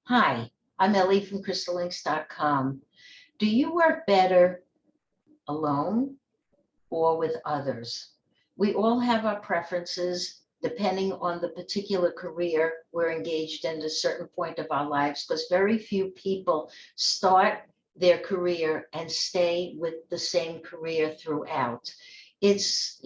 Hi, I'm Ellie from crystallinks.com. Do you work better alone or with others? We all have our preferences depending on the particular career we're engaged in at a certain point of our lives, because very few people start their career and stay with the same career throughout. It's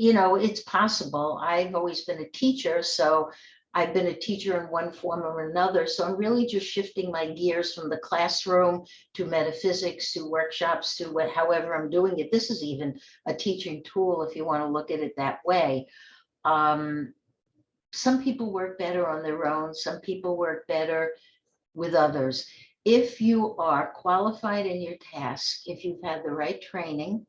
possible. I've always been a teacher, so I've been a teacher in one form or another. So I'm really just shifting my gears from the classroom to metaphysics to workshops to however I'm doing it. This is even a teaching tool if you want to look at it that way. Um, some people work better on their own. Some people work better with others. If you are qualified in your task, if you've had the right training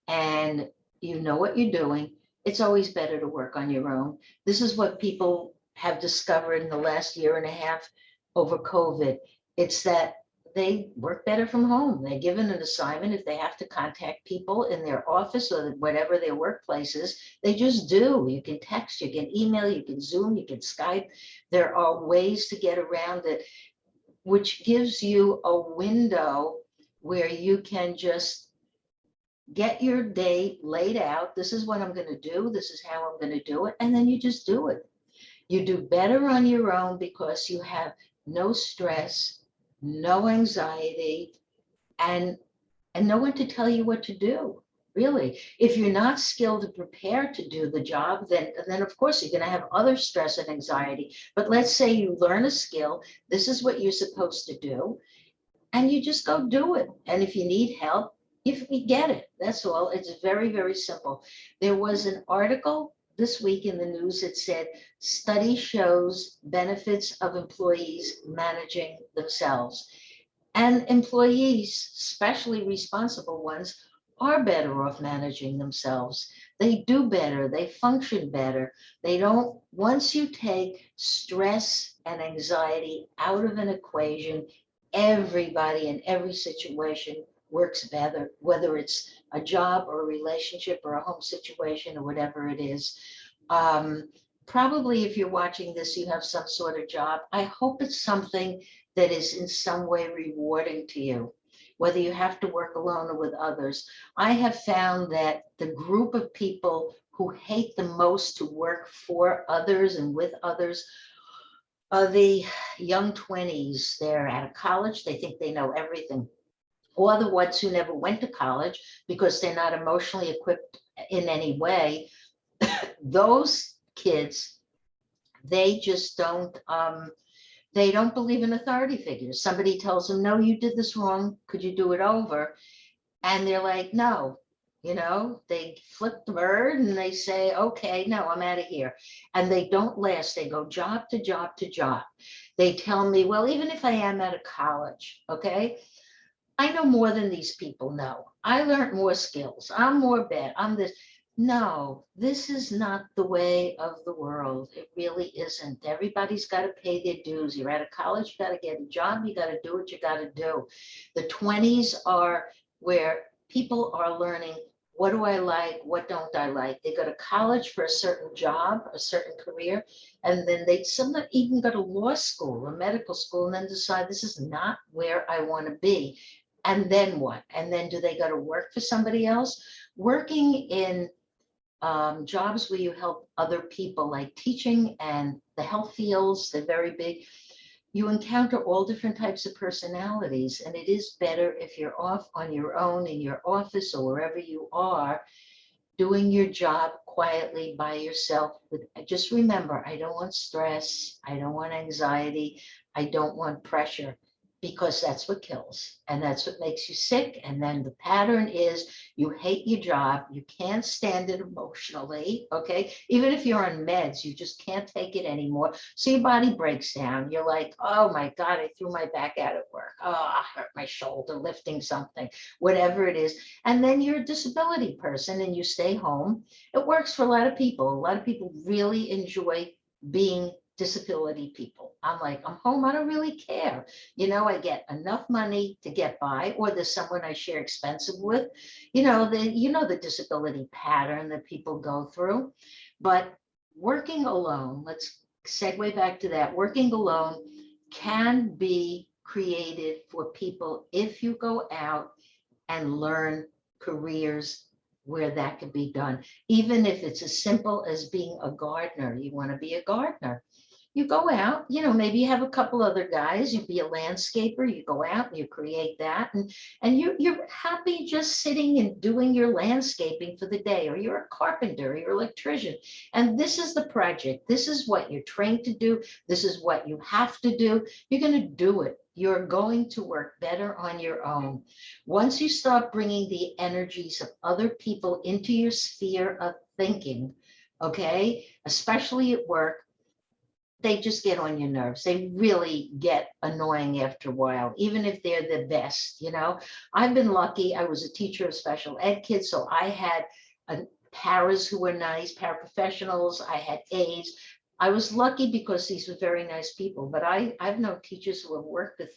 and you know what you're doing, it's always better to work on your own. This is what people have discovered in the last year and a half over COVID. It's that they work better from home. They're given an assignment. If they have to contact people in their office or whatever their workplace is, they just do. You can text, you can email, you can Zoom, you can Skype. There are ways to get around it, which gives you a window where you can just get your day laid out. This is what I'm going to do. This is how I'm going to do it. And then you just do it. You do better on your own because you have no stress, no anxiety, and no one to tell you what to do. Really, if you're not skilled and prepared to do the job, then of course you're going to have other stress and anxiety. But let's say you learn a skill, this is what you're supposed to do, and you just go do it. And if you need help, if we get it, that's all. It's very, very simple. There was an article this week in the news that said study shows benefits of employees managing themselves. And employees, especially responsible ones, are better off managing themselves. They do better, they function better. They don't, once you take stress and anxiety out of an equation, everybody in every situation works better, whether it's a job or a relationship or a home situation or whatever it is. Um, Probably if you're watching this, you have some sort of job. I hope it's something that is in some way rewarding to you, whether you have to work alone or with others. I have found that the group of people who hate the most to work for others and with others are the young 20s. They're out of college, they think they know everything, or the ones who never went to college because they're not emotionally equipped in any way. Those kids, they just they don't believe in authority figures. Somebody tells them, no, you did this wrong, could you do it over? And they're like, no, they flip the bird and they say, okay, no, I'm out of here. And they don't last. They go job to job to job. They tell me, well, even if I am out of college, okay, I know more than these people know. I learned more skills. I'm more bad. I'm this. No, this is not the way of the world. It really isn't. Everybody's got to pay their dues. You're out of college, you got to get a job, you got to do what you got to do. The 20s are where people are learning, what do I like? What don't I like? They go to college for a certain job, a certain career, and then some even go to law school or medical school and then decide this is not where I want to be. And then what? And then do they go to work for somebody else? Working in jobs where you help other people, like teaching and the health fields, they're very big. You encounter all different types of personalities, and it is better if you're off on your own in your office or wherever you are, doing your job quietly by yourself. Just remember, I don't want stress, I don't want anxiety, I don't want pressure, because that's what kills and that's what makes you sick. And then the pattern is you hate your job, you can't stand it emotionally, okay? Even if you're on meds, you just can't take it anymore. So your body breaks down. You're like, oh my God, I threw my back out at work. Oh, I hurt my shoulder lifting something, whatever it is. And then you're a disability person and you stay home. It works for a lot of people. A lot of people really enjoy being disability people. I'm like, I'm home, I don't really care. I get enough money to get by, or there's someone I share expensive with. The disability pattern that people go through. But working alone, let's segue back to that. Working alone, can be created for people if you go out and learn careers where that could be done. Even if it's as simple as being a gardener, you want to be a gardener. You go out, maybe you have a couple other guys, you be a landscaper, you go out and you create that. And you're happy just sitting and doing your landscaping for the day, or you're a carpenter, or you're an electrician. And this is the project. This is what you're trained to do. This is what you have to do. You're going to do it. You're going to work better on your own. Once you start bringing the energies of other people into your sphere of thinking, okay, especially at work, they just get on your nerves. They really get annoying after a while, even if they're the best. I've been lucky. I was a teacher of special ed kids, so I had paras who were nice, paraprofessionals. I had aides. I was lucky because these were very nice people, but I've known teachers who have worked with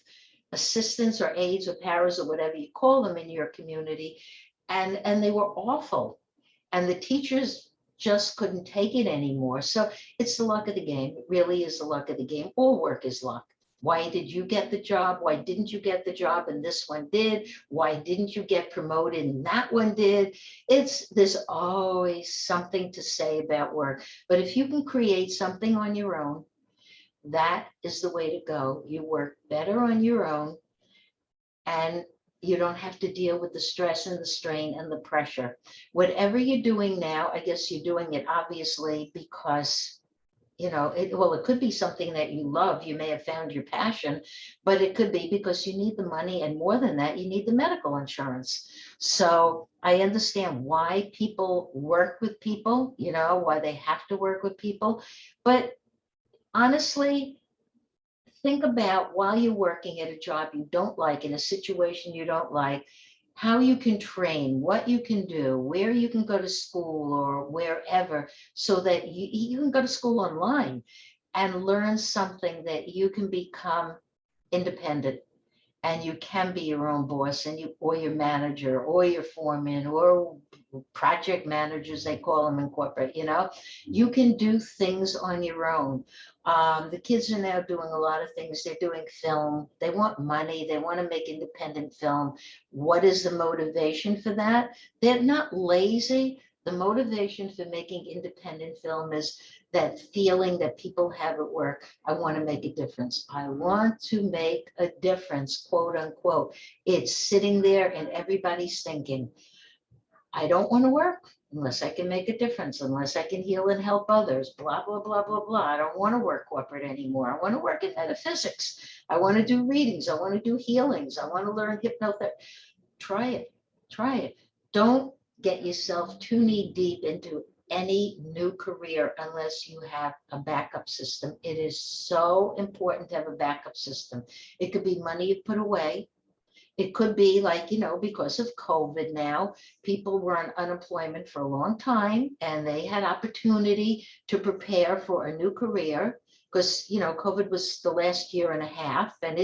assistants or aides or paras or whatever you call them in your community, and they were awful. And the teachers just couldn't take it anymore. So it's the luck of the game. It really is the luck of the game. All work is luck. Why did you get the job? Why didn't you get the job and this one did? Why didn't you get promoted and that one did? There's always something to say about work. But if you can create something on your own, that is the way to go. You work better on your own, and you don't have to deal with the stress and the strain and the pressure. Whatever you're doing now, I guess you're doing it obviously because, it could be something that you love. You may have found your passion, but it could be because you need the money. And more than that, you need the medical insurance. So I understand why people work with people, why they have to work with people. But honestly, think about, while you're working at a job you don't like, in a situation you don't like, how you can train, what you can do, where you can go to school or wherever, so that you can go to school online and learn something that you can become independent, and you can be your own boss, or your manager or your foreman or project managers, they call them in corporate. You can do things on your own. The kids are now doing a lot of things. They're doing film. They want money. They want to make independent film. What is the motivation for that? They're not lazy. The motivation for making independent film is that feeling that people have at work. I want to make a difference. I want to make a difference, quote unquote. It's sitting there and everybody's thinking, I don't want to work unless I can make a difference, unless I can heal and help others, blah, blah, blah, blah, blah. I don't want to work corporate anymore. I want to work in metaphysics. I want to do readings. I want to do healings. I want to learn hypnotherapy. Try it. Try it. Don't get yourself too knee deep into any new career unless you have a backup system. It is so important to have a backup system. It could be money you put away. It could be like, because of COVID now, people were on unemployment for a long time and they had opportunity to prepare for a new career, because, COVID was the last year and a half, and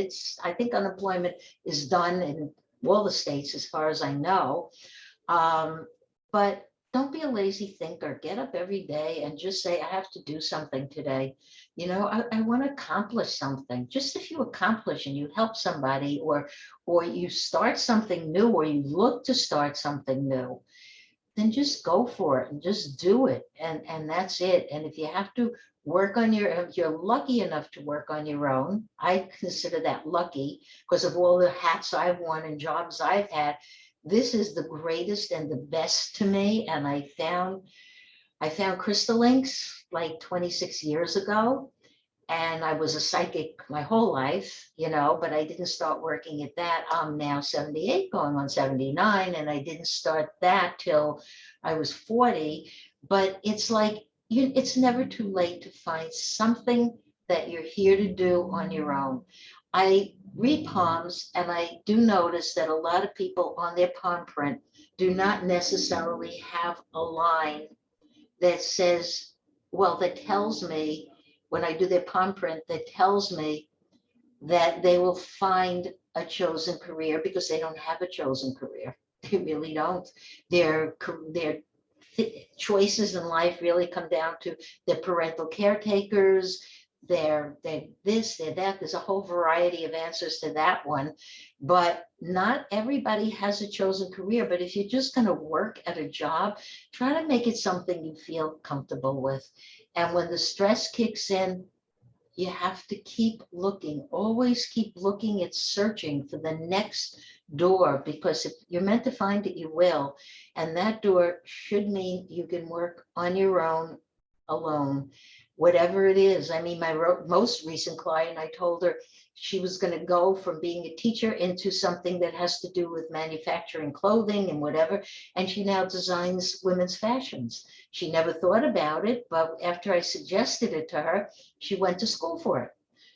I think unemployment is done in all the states as far as I know. But don't be a lazy thinker. Get up every day and just say, I have to do something today. I want to accomplish something. Just if you accomplish and you help somebody, or you start something new, or you look to start something new, then just go for it and just do it. And that's it. And if you have to work on if you're lucky enough to work on your own, I consider that lucky because of all the hats I've worn and jobs I've had. This is the greatest and the best to me. And I found crystal links like 26 years ago. And I was a psychic my whole life, but I didn't start working at that. I'm now 78, going on 79, and I didn't start that till I was 40. But it's like, it's never too late to find something that you're here to do on your own. I read palms, and I do notice that a lot of people on their palm print do not necessarily have a line that says, that tells me, when I do their palm print, that tells me that they will find a chosen career, because they don't have a chosen career. They really don't. Their choices in life really come down to their parental caretakers, they're this, they're that. There's a whole variety of answers to that one, but not everybody has a chosen career. But if you're just going to work at a job, try to make it something you feel comfortable with. And when the stress kicks in, you have to keep looking, always keep looking at searching for the next door, because if you're meant to find it, you will. And that door should mean you can work on your own, alone, whatever it is. I mean, my most recent client, I told her she was going to go from being a teacher into something that has to do with manufacturing clothing and whatever. And she now designs women's fashions. She never thought about it, but after I suggested it to her, she went to school for it.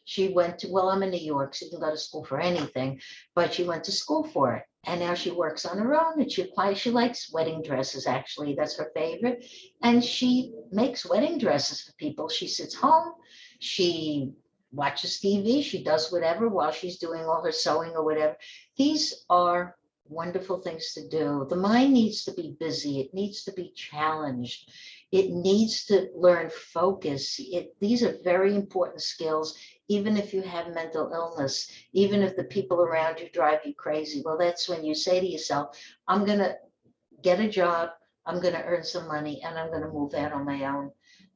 She went to, well, I'm in New York, so you can go to school for anything, but she went to school for it. And now she works on her own and she applies. She likes wedding dresses, actually. That's her favorite. And she makes wedding dresses for people. She sits home, she watches TV, she does whatever while she's doing all her sewing or whatever. These are wonderful things to do. The mind needs to be busy. It needs to be challenged. It needs to learn focus. These are very important skills, even if you have mental illness, even if the people around you drive you crazy. Well, that's when you say to yourself, I'm going to get a job, I'm going to earn some money, and I'm going to move out on my own.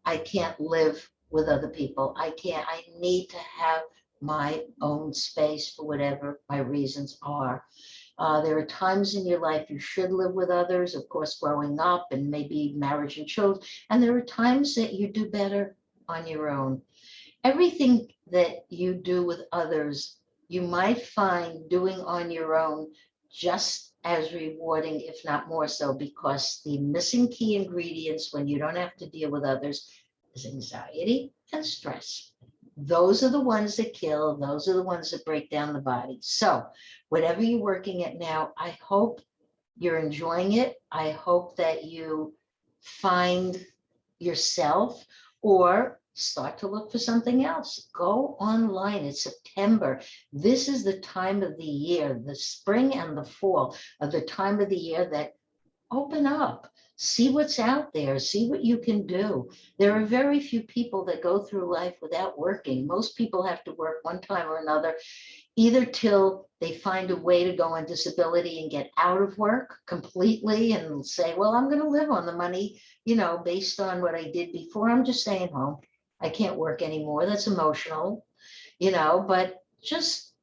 I can't live with other people. I need to have my own space for whatever my reasons are. There are times in your life you should live with others, of course, growing up and maybe marriage and children. And there are times that you do better on your own. Everything that you do with others, you might find doing on your own just as rewarding, if not more so, because the missing key ingredients when you don't have to deal with others is anxiety and stress. Those are the ones that kill. Those are the ones that break down the body. So whatever you're working at now, I hope you're enjoying it. I hope that you find yourself or start to look for something else. Go online. It's September. This is the time of the year. The spring and the fall are the time of the year that open up. See what's out there. See what you can do. There are very few people that go through life without working. Most people have to work one time or another, either till they find a way to go on disability and get out of work completely and say, well, I'm going to live on the money, based on what I did before. I'm just staying home. I can't work anymore. That's emotional, but just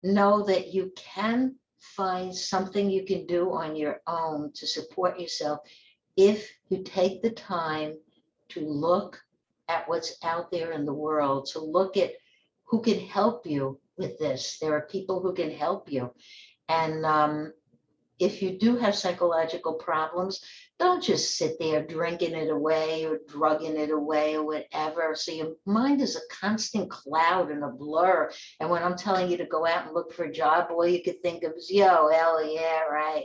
know that you can find something you can do on your own to support yourself if you take the time to look at what's out there in the world, to look at who can help you with this. There are people who can help you. And if you do have psychological problems, don't just sit there drinking it away or drugging it away or whatever. So your mind is a constant cloud and a blur. And when I'm telling you to go out and look for a job, all you could think of is, yo, Ellie, yeah, right.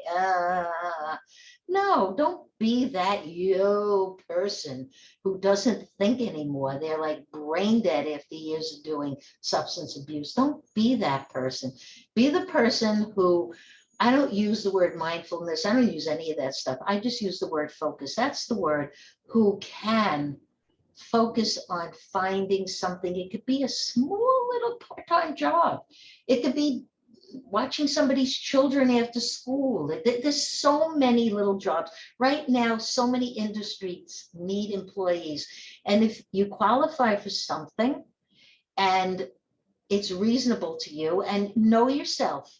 No, don't be that yo person who doesn't think anymore. They're like brain dead after years of doing substance abuse. Don't be that person. Be the person who, I don't use the word mindfulness. I don't use any of that stuff. I just use the word focus. That's the word, who can focus on finding something. It could be a small little part-time job. It could be watching somebody's children after school. There's so many little jobs. Right now, so many industries need employees. And if you qualify for something and it's reasonable to you, and know yourself,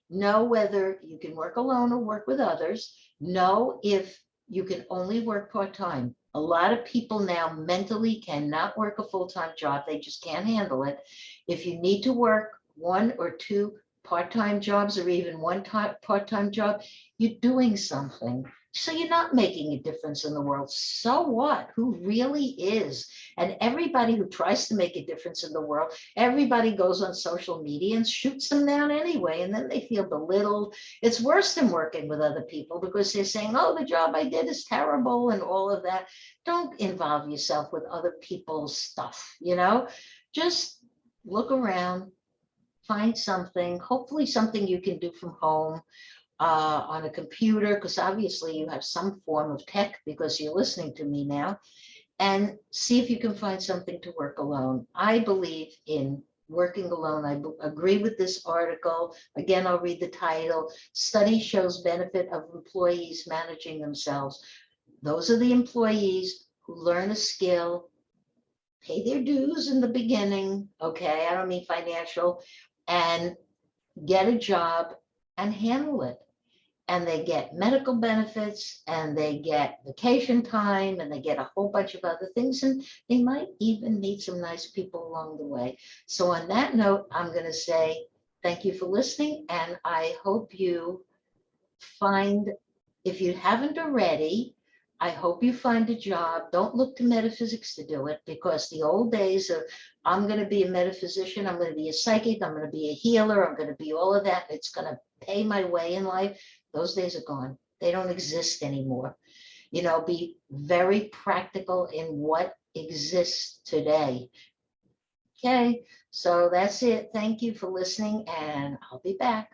know whether you can work alone or work with others, know if you can only work part-time. A lot of people now mentally cannot work a full-time job. They just can't handle it. If you need to work one or two part-time jobs or even one part-time job, you're doing something. So you're not making a difference in the world. So what? Who really is? And everybody who tries to make a difference in the world, everybody goes on social media and shoots them down anyway. And then they feel belittled. It's worse than working with other people because they're saying, oh, the job I did is terrible and all of that. Don't involve yourself with other people's stuff, Just look around, find something, hopefully something you can do from home. On a computer, because obviously you have some form of tech because you're listening to me now. and see if you can find something to work alone. I believe in working alone. I agree with this article. Again, I'll read the title. Study shows benefit of employees managing themselves. Those are the employees who learn a skill, pay their dues in the beginning, okay? I don't mean financial, and get a job and handle it. And they get medical benefits and they get vacation time and they get a whole bunch of other things. And they might even meet some nice people along the way. So on that note, I'm going to say thank you for listening. And I hope you find, if you haven't already, I hope you find a job. Don't look to metaphysics to do it, because the old days of I'm going to be a metaphysician, I'm going to be a psychic, I'm going to be a healer, I'm going to be all of that, it's going to pay my way in life. Those days are gone. They don't exist anymore. You know, be very practical in what exists today. Okay, so that's it. Thank you for listening, and I'll be back.